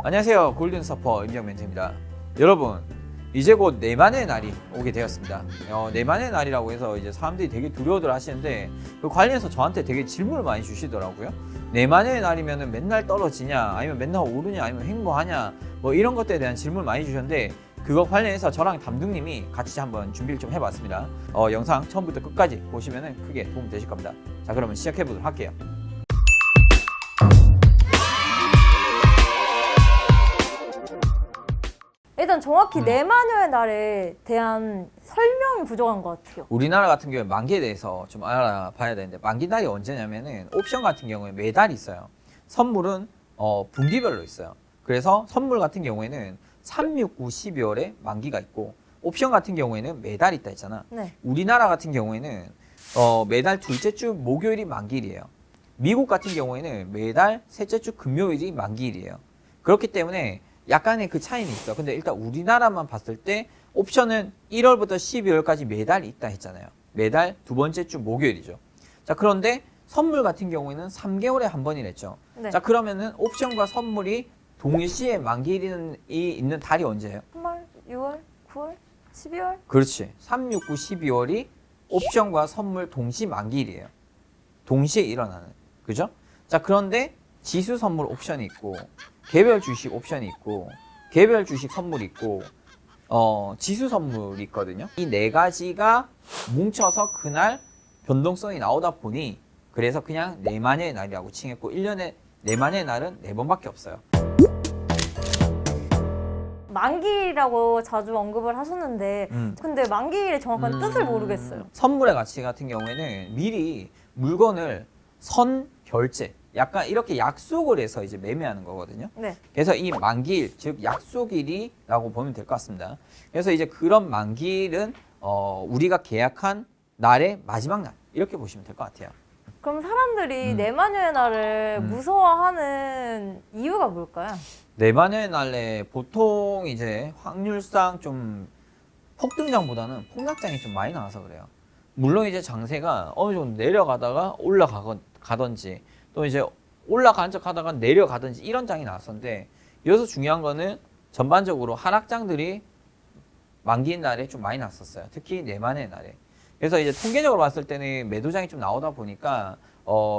안녕하세요. 골든서퍼 임정멘트입니다. 여러분, 이제 곧 내만의 날이 오게 되었습니다. 내만의 날이라고 해서 이제 사람들이 되게 두려워들 하시는데 그 관련해서 저한테 되게 질문을 많이 주시더라고요. 내만의 날이면 맨날 떨어지냐, 아니면 맨날 오르냐, 아니면 횡보하냐, 뭐 이런 것들에 대한 질문을 많이 주셨는데 그거 관련해서 저랑 담둥님이 같이 한번 준비를 좀 해봤습니다. 영상 처음부터 끝까지 보시면 크게 도움 되실 겁니다. 자, 그러면 시작해 보도록 할게요. 일단 정확히 내마녀의 날에 대한 설명이 부족한 것 같아요. 우리나라 같은 경우에 만기에 대해서 좀 알아봐야 되는데, 만기 날이 언제냐면은 옵션 같은 경우에 매달 있어요. 선물은 분기별로 있어요. 그래서 선물 같은 경우에는 3, 6, 9, 12월에 만기가 있고, 옵션 같은 경우에는 매달 있다 했잖아. 네. 우리나라 같은 경우에는 매달 둘째 주 목요일이 만기일이에요. 미국 같은 경우에는 매달 셋째 주 금요일이 만기일이에요. 그렇기 때문에 약간의 그 차이는 있어. 근데 일단 우리나라만 봤을 때 옵션은 1월부터 12월까지 매달 있다 했잖아요. 매달 두 번째 주 목요일이죠. 자, 그런데 선물 같은 경우에는 3개월에 한 번이랬죠. 네. 자, 그러면은 옵션과 선물이 동시에 만기일이 있는 달이 언제예요? 3월, 6월, 9월, 12월? 그렇지. 3, 6, 9, 12월이 옵션과 선물 동시 만기일이에요. 동시에 일어나는. 그죠? 자, 그런데 지수 선물 옵션이 있고, 개별 주식 옵션이 있고, 개별 주식 선물이 있고, 지수 선물이 있거든요. 이 네 가지가 뭉쳐서 그날 변동성이 나오다 보니 그래서 그냥 내마녀의 날이라고 칭했고, 1년에 내마녀의 날은 4번밖에 없어요. 만기라고 자주 언급을 하셨는데 근데 만기일의 정확한 뜻을 모르겠어요. 선물의 가치 같은 경우에는 미리 물건을 결제, 약간 이렇게 약속을 해서 이제 매매하는 거거든요. 네. 그래서 이 만기일, 즉 약속일이라고 보면 될 것 같습니다. 그래서 이제 그런 만기일은 우리가 계약한 날의 마지막 날, 이렇게 보시면 될 것 같아요. 그럼 사람들이 내마녀의 날을 무서워하는 이유가 뭘까요? 내마녀의 날에 보통 이제 확률상 좀 폭등장보다는 폭락장이 좀 많이 나와서 그래요. 물론 이제 장세가 어느 정도 내려가다가 올라가던지 또 이제 올라간 척 하다가 내려가든지 이런 장이 나왔었는데, 여기서 중요한 거는 전반적으로 하락장들이 만기인 날에 좀 많이 났었어요. 특히 내만의 날에. 그래서 이제 통계적으로 봤을 때는 매도장이 좀 나오다 보니까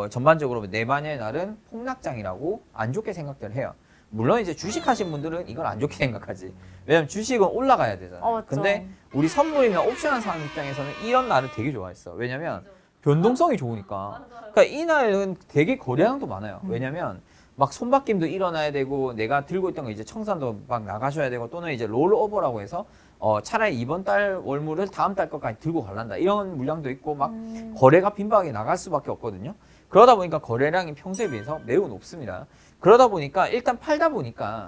전반적으로 내만의 날은 폭락장이라고 안 좋게 생각들 해요. 물론 이제 주식하신 분들은 이걸 안 좋게 생각하지. 왜냐면 주식은 올라가야 되잖아요. 맞죠. 근데 우리 선물이나 옵션한 사람 입장에서는 이런 날을 되게 좋아했어. 왜냐면 변동성이 좋으니까. 그러니까 이 날은 되게 거래량도 많아요. 왜냐면 막 손바뀜도 일어나야 되고, 내가 들고 있던 거 이제 청산도 막 나가셔야 되고, 또는 이제 롤오버라고 해서 차라리 이번 달 월물을 다음 달 것까지 들고 갈란다, 이런 물량도 있고, 막 거래가 빈박하게 나갈 수밖에 없거든요. 그러다 보니까 거래량이 평소에 비해서 매우 높습니다. 그러다 보니까 일단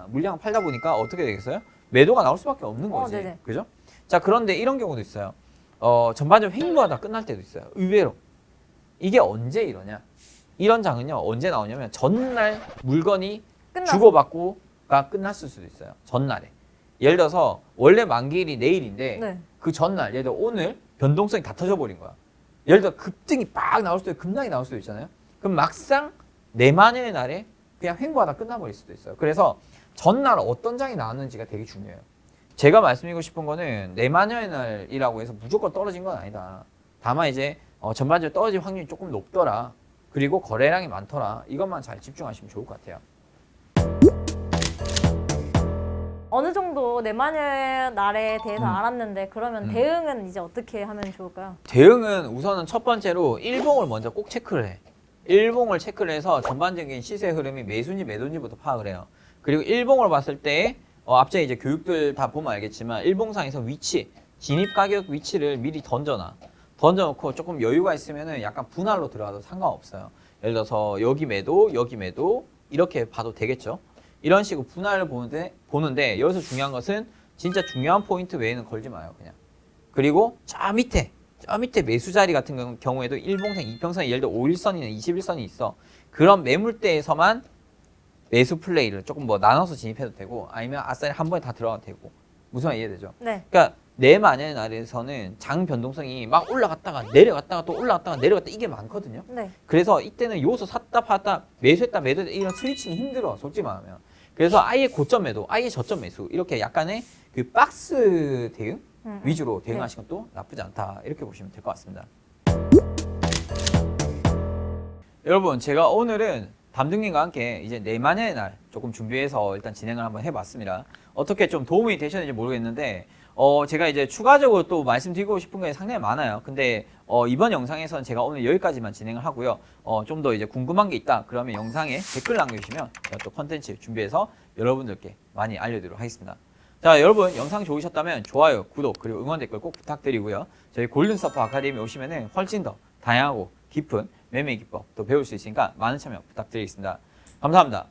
물량을 팔다 보니까 어떻게 되겠어요? 매도가 나올 수밖에 없는 거지. 네네. 그죠? 자, 그런데 이런 경우도 있어요. 전반적으로 횡보하다 끝날 때도 있어요. 의외로. 이게 언제 이러냐? 이런 장은요, 언제 나오냐면 전날 물건이 주고받고가 끝났을 수도 있어요. 전날에. 예를 들어서 원래 만기일이 내일인데 네. 그 전날, 예를 들어 오늘 변동성이 다 터져버린 거야. 예를 들어 급등이 빡 나올 수도 있고 급락이 나올 수도 있잖아요. 그럼 막상 내만의 날에 그냥 횡보하다 끝나버릴 수도 있어요. 그래서 전날 어떤 장이 나왔는지가 되게 중요해요. 제가 말씀드리고 싶은 거는 내마녀의 날이라고 해서 무조건 떨어진 건 아니다. 다만 이제 전반적으로 떨어질 확률이 조금 높더라. 그리고 거래량이 많더라. 이것만 잘 집중하시면 좋을 것 같아요. 어느 정도 내마녀의 날에 대해서 알았는데 그러면 대응은 이제 어떻게 하면 좋을까요? 대응은 우선은 첫 번째로 일봉을 먼저 꼭 체크를 해. 일봉을 체크를 해서 전반적인 시세 흐름이 매수인지 매도인지부터 파악을 해요. 그리고 일봉으로 봤을 때 앞전에 이제 교육들 다 보면 알겠지만 일봉상에서 위치, 진입 가격 위치를 미리 던져놓고 조금 여유가 있으면은 약간 분할로 들어가도 상관없어요. 예를 들어서 여기 매도, 여기 매도 이렇게 봐도 되겠죠. 이런 식으로 분할을 보는데 여기서 중요한 것은 진짜 중요한 포인트 외에는 걸지 마요, 그냥. 그리고 저 밑에 매수 자리 같은 경우에도 일봉상, 이평선, 예를 들어 5일선이나 21선이 있어. 그런 매물대에서만 매수 플레이를 조금 뭐 나눠서 진입해도 되고, 아니면 아싸리 한 번에 다 들어가도 되고. 무슨 말 이해되죠? 네. 그러니까 내만의 날에서는 장 변동성이 막 올라갔다가 내려갔다가 또 올라갔다가 내려갔다 이게 많거든요. 네. 그래서 이때는 요소 샀다 팔았다 매수했다 매도했다 이런 스위칭이 힘들어, 솔직히 말하면. 그래서 아예 고점 매도, 아예 저점 매수 이렇게 약간의 그 박스 대응 위주로 대응하시는 것도 나쁘지 않다 이렇게 보시면 될 것 같습니다. 여러분 제가 오늘은 담등님과 함께 이제 내만의 날 조금 준비해서 일단 진행을 한번 해봤습니다. 어떻게 좀 도움이 되셨는지 모르겠는데 제가 이제 추가적으로 또 말씀드리고 싶은 게 상당히 많아요. 근데 이번 영상에서는 제가 오늘 여기까지만 진행을 하고요. 좀 더 이제 궁금한 게 있다 그러면 영상에 댓글 남겨주시면 제가 또 컨텐츠 준비해서 여러분들께 많이 알려드리도록 하겠습니다. 자 여러분 영상 좋으셨다면 좋아요, 구독 그리고 응원 댓글 꼭 부탁드리고요. 저희 골든서퍼 아카데미 오시면은 훨씬 더 다양하고 깊은 매매 기법 또 배울 수 있으니까 많은 참여 부탁드리겠습니다. 감사합니다.